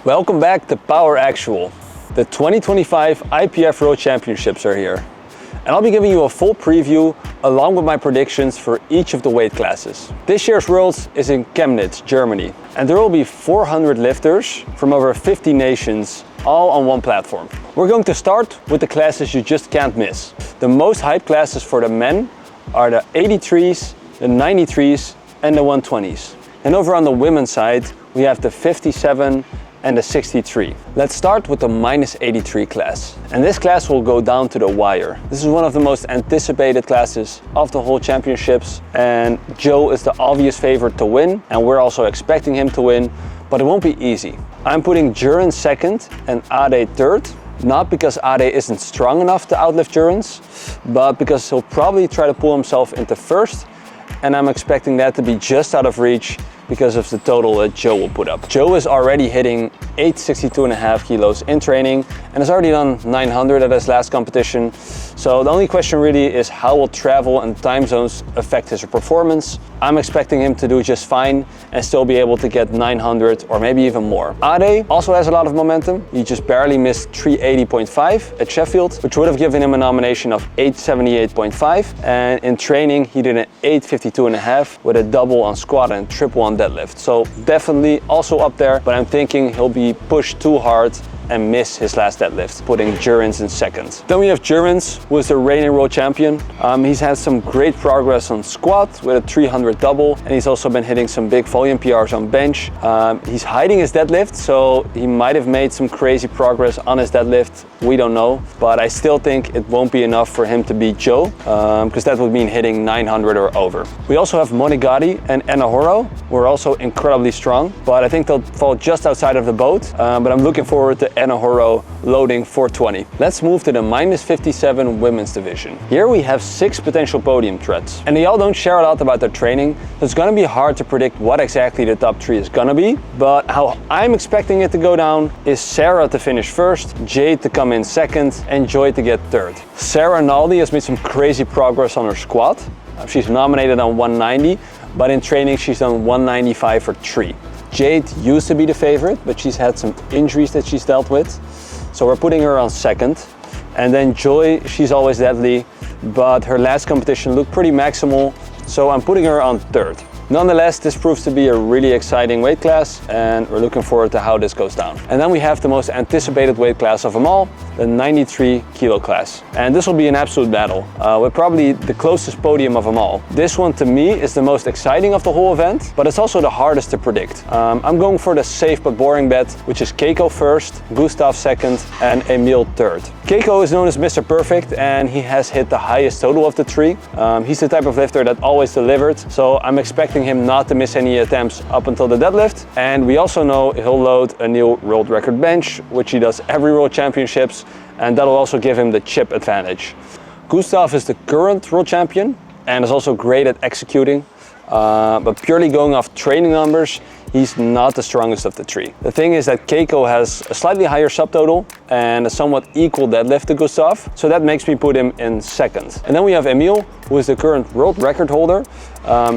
Welcome back to Power Actual. The 2025 IPF World Championships are here. And I'll be giving you a full preview along with my predictions for each of the weight classes. This year's Worlds is in Chemnitz, Germany. And there will be 400 lifters from over 50 nations, all on one platform. We're going to start with the classes you just can't miss. The most hyped classes for the men are the 83s, the 93s, and the 120s. And over on the women's side, we have the 57 and the 63. Let's start with the -83 class. And this class will go down to the wire. This is one of the most anticipated classes of the whole championships. And Joe is the obvious favorite to win. And we're also expecting him to win, but it won't be easy. I'm putting Jurin second and Ade third. Not because Ade isn't strong enough to outlift Jurin's, but because he'll probably try to pull himself into first. And I'm expecting that to be just out of reach because of the total that Joe will put up. Joe is already hitting 862.5 kilos in training and has already done 900 at his last competition. So the only question really is how will travel and time zones affect his performance. I'm expecting him to do just fine and still be able to get 900 or maybe even more. Ade also has a lot of momentum. He just barely missed 380.5 at Sheffield, which would have given him a nomination of 878.5. And in training, he did an 852.5 with a double on squat and triple on deadlift. So definitely also up there, but I'm thinking he'll be pushed too hard and miss his last deadlift, putting Jurin's in second. Then we have Jurin's, who is the reigning world champion. He's had some great progress on squat with a 300 double, and he's also been hitting some big volume PRs on bench. He's hiding his deadlift, so he might have made some crazy progress on his deadlift. We don't know, but I still think it won't be enough for him to beat Joe, because that would mean hitting 900 or over. We also have Monigadi and Enahoro, who are also incredibly strong, but I think they'll fall just outside of the boat. But I'm looking forward to Enahoro loading 420. Let's move to the -57 women's division. Here we have 6 potential podium threats, and they all don't share a lot about their training, so it's gonna be hard to predict what exactly the top 3 is gonna be. But how I'm expecting it to go down is Sara to finish first, Jade to come in second, and Joy to get third. Sara Naldi has made some crazy progress on her squat. She's nominated on 190, but in training she's done 195 for 3. Jade used to be the favorite, but she's had some injuries that she's dealt with. So we're putting her on second. And then Joy, she's always deadly, but her last competition looked pretty maximal, so I'm putting her on third. Nonetheless, this proves to be a really exciting weight class, and we're looking forward to how this goes down. And then we have the most anticipated weight class of them all, the 93 kilo class. And this will be an absolute battle, with probably the closest podium of them all. This one to me is the most exciting of the whole event, but it's also the hardest to predict. I'm going for the safe but boring bet, which is Cayco first, Gustav second, and Emil third. Cayco is known as Mr. Perfect, and he has hit the highest total of the 3. He's the type of lifter that always delivered, so I'm expecting him not to miss any attempts up until the deadlift. And we also know he'll load a new world record bench, which he does every World Championships, and that'll also give him the chip advantage. Gustav is the current world champion and is also great at executing, but purely going off training numbers, he's not the strongest of the 3. The thing is that Cayco has a slightly higher subtotal and a somewhat equal deadlift to Gustav, so that makes me put him in second. And then we have Emil, who is the current world record holder.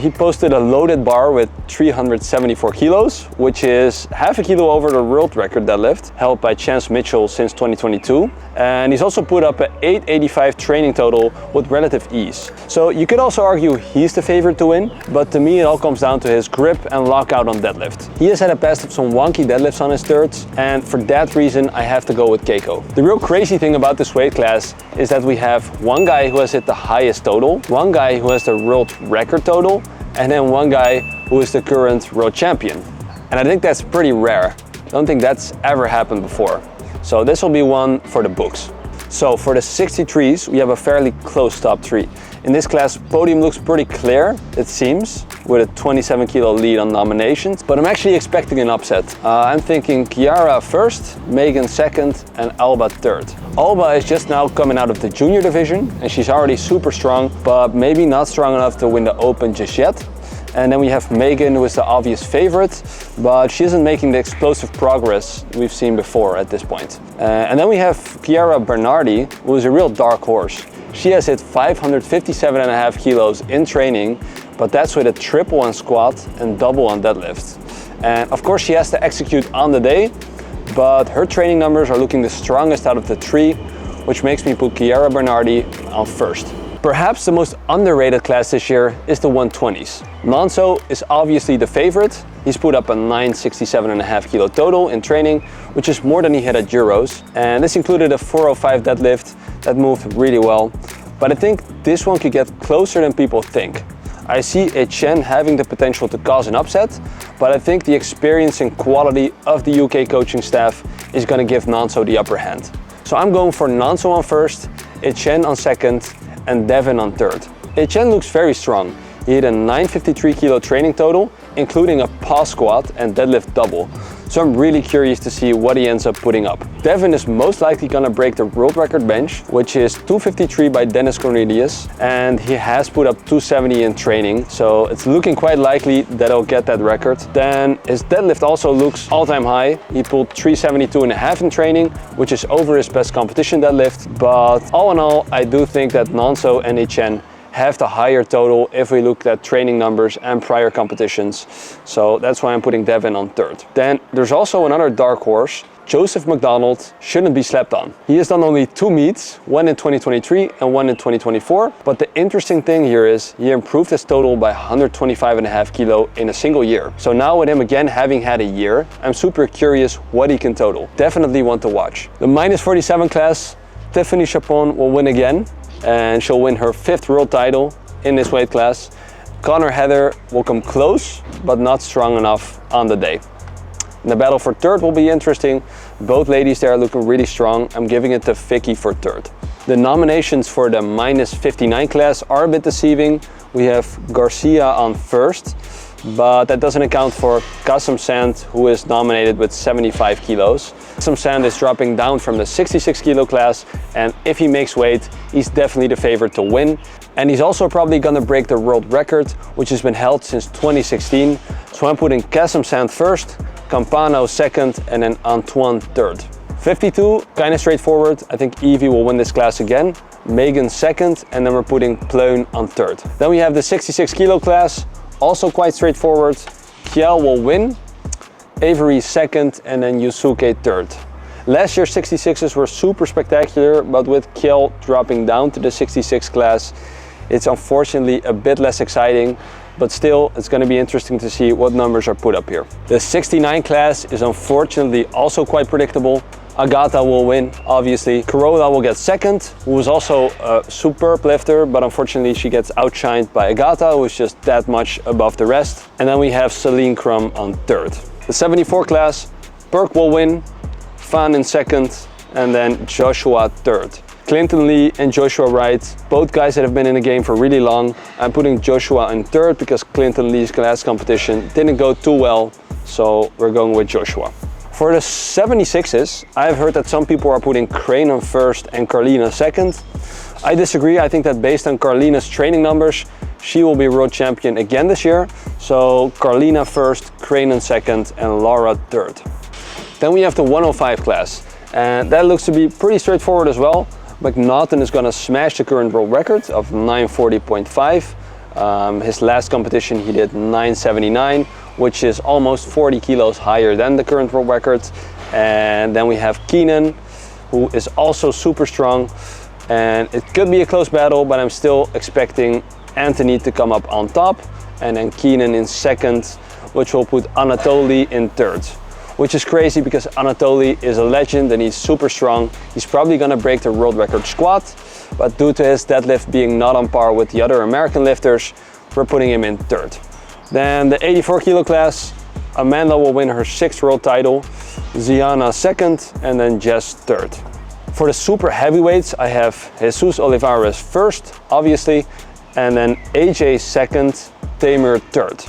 He posted a loaded bar with 374 kilos, which is half a kilo over the world record deadlift, held by Chance Mitchell since 2022. And he's also put up an 885 training total with relative ease. So you could also argue he's the favorite to win, but to me it all comes down to his grip and lockout on deadlift. He has had a past of some wonky deadlifts on his thirds, and for that reason I have to go with Cayco. The real crazy thing about this weight class is that we have one guy who has hit the highest total, one guy who has the world record total, and then one guy who is the current world champion. And I think that's pretty rare. I don't think that's ever happened before. So this will be one for the books. So for the 63s, we have a fairly close top 3. In this class, Podium looks pretty clear, it seems, with a 27 kilo lead on nominations, but I'm actually expecting an upset. I'm thinking Chiara first, Megan second, and Alba third. Alba is just now coming out of the junior division, and she's already super strong, but maybe not strong enough to win the Open just yet. And then we have Megan, who is the obvious favorite, but she isn't making the explosive progress we've seen before at this point. And then we have Chiara Bernardi, who is a real dark horse. She has hit 557.5 kilos in training, but that's with a triple on squat and double on deadlift. And of course she has to execute on the day, but her training numbers are looking the strongest out of the three, which makes me put Chiara Bernardi on first. Perhaps the most underrated class this year is the 120s. Nonso is obviously the favorite. He's put up a 967.5 kilo total in training, which is more than he had at Euros. And this included a 405 deadlift that moved really well. But I think this one could get closer than people think. I see Etienne having the potential to cause an upset, but I think the experience and quality of the UK coaching staff is going to give Nonso the upper hand. So I'm going for Nonso on first, Etienne on second, and Devin on third. Etienne looks very strong. He hit a 953 kilo training total, including a pause squat and deadlift double. So I'm really curious to see what he ends up putting up. Devin is most likely gonna break the world record bench, which is 253 by Dennis Cornelius, and he has put up 270 in training, so it's looking quite likely that he'll get that record. Then his deadlift also looks all-time high. He pulled 372.5 in training, which is over his best competition deadlift, but all in all, I do think that Nonso and Etienne have the higher total if we look at training numbers and prior competitions. So that's why I'm putting Devin on third. Then there's also another dark horse. Joseph McDonald shouldn't be slept on. He has done only 2 meets, one in 2023 and one in 2024. But the interesting thing here is he improved his total by 125.5 kilo in a single year. So now with him again having had a year, I'm super curious what he can total. Definitely want to watch. The minus 47 class, Tiffany Chapon will win again, and she'll win her 5th world title in this weight class. Connor Heather will come close, but not strong enough on the day. The battle for third will be interesting. Both ladies there are looking really strong. I'm giving it to Vicky for third. The nominations for the minus 59 class are a bit deceiving. We have Garcia on first, but that doesn't account for Kassem Sand, who is nominated with 75 kilos. Kassem Sand is dropping down from the 66 kilo class, and if he makes weight, he's definitely the favorite to win. And he's also probably gonna break the world record, which has been held since 2016. So I'm putting Kassem Sand first, Campano second, and then Antoine third. 52, kind of straightforward. I think Evie will win this class again. Megan second, and then we're putting Pleun on third. Then we have the 66 kilo class, also quite straightforward. Kiel will win, Avery second, and then Yusuke third. Last year's 66s were super spectacular, but with Kiel dropping down to the 66 class, it's unfortunately a bit less exciting, but still it's going to be interesting to see what numbers are put up here. The 69 class is unfortunately also quite predictable. Agata will win, obviously. Carola will get second, who is also a superb lifter, but unfortunately she gets outshined by Agata, who is just that much above the rest. And then we have Celine Crum on third. The 74 class, Burke will win, Van in second, and then Joshua third. Clinton Lee and Joshua Wright, both guys that have been in the game for really long. I'm putting Joshua in third because Clinton Lee's last competition didn't go too well, so we're going with Joshua. For the 76s, I've heard that some people are putting Crane on first and Carlina second. I disagree. I think that based on Carlina's training numbers, she will be world champion again this year. So Carlina first, Crane in second, and Laura third. Then we have the 105 class, and that looks to be pretty straightforward as well. McNaughton is going to smash the current world record of 940.5. His last competition he did 979, which is almost 40 kilos higher than the current world record. And then we have Keenan, who is also super strong, and it could be a close battle, but I'm still expecting Anthony to come up on top, and then Keenan in second, which will put Anatoly in third. Which is crazy because Anatoly is a legend and he's super strong. He's probably gonna break the world record squat, but due to his deadlift being not on par with the other American lifters, we're putting him in third. Then the 84 kilo class, Amanda will win her 6th world title, Ziana second, and then Jess third. For the super heavyweights, I have Jesus Olivares first, obviously, and then AJ second, Tamer third.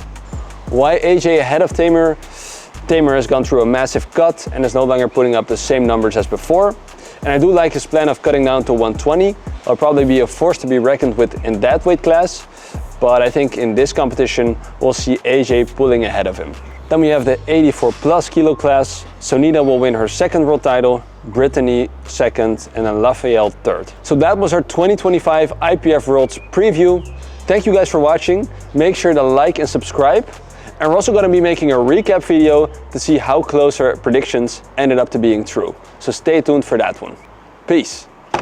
Why AJ ahead of Tamer? Tamer has gone through a massive cut and is no longer putting up the same numbers as before. And I do like his plan of cutting down to 120. I'll probably be a force to be reckoned with in that weight class. But I think in this competition, we'll see AJ pulling ahead of him. Then we have the 84 plus kilo class. Sonita will win her 2nd world title, Brittany second, and then Raphael third. So that was our 2025 IPF Worlds preview. Thank you guys for watching. Make sure to like and subscribe. And we're also going to be making a recap video to see how close our predictions ended up to being true. So stay tuned for that one. Peace.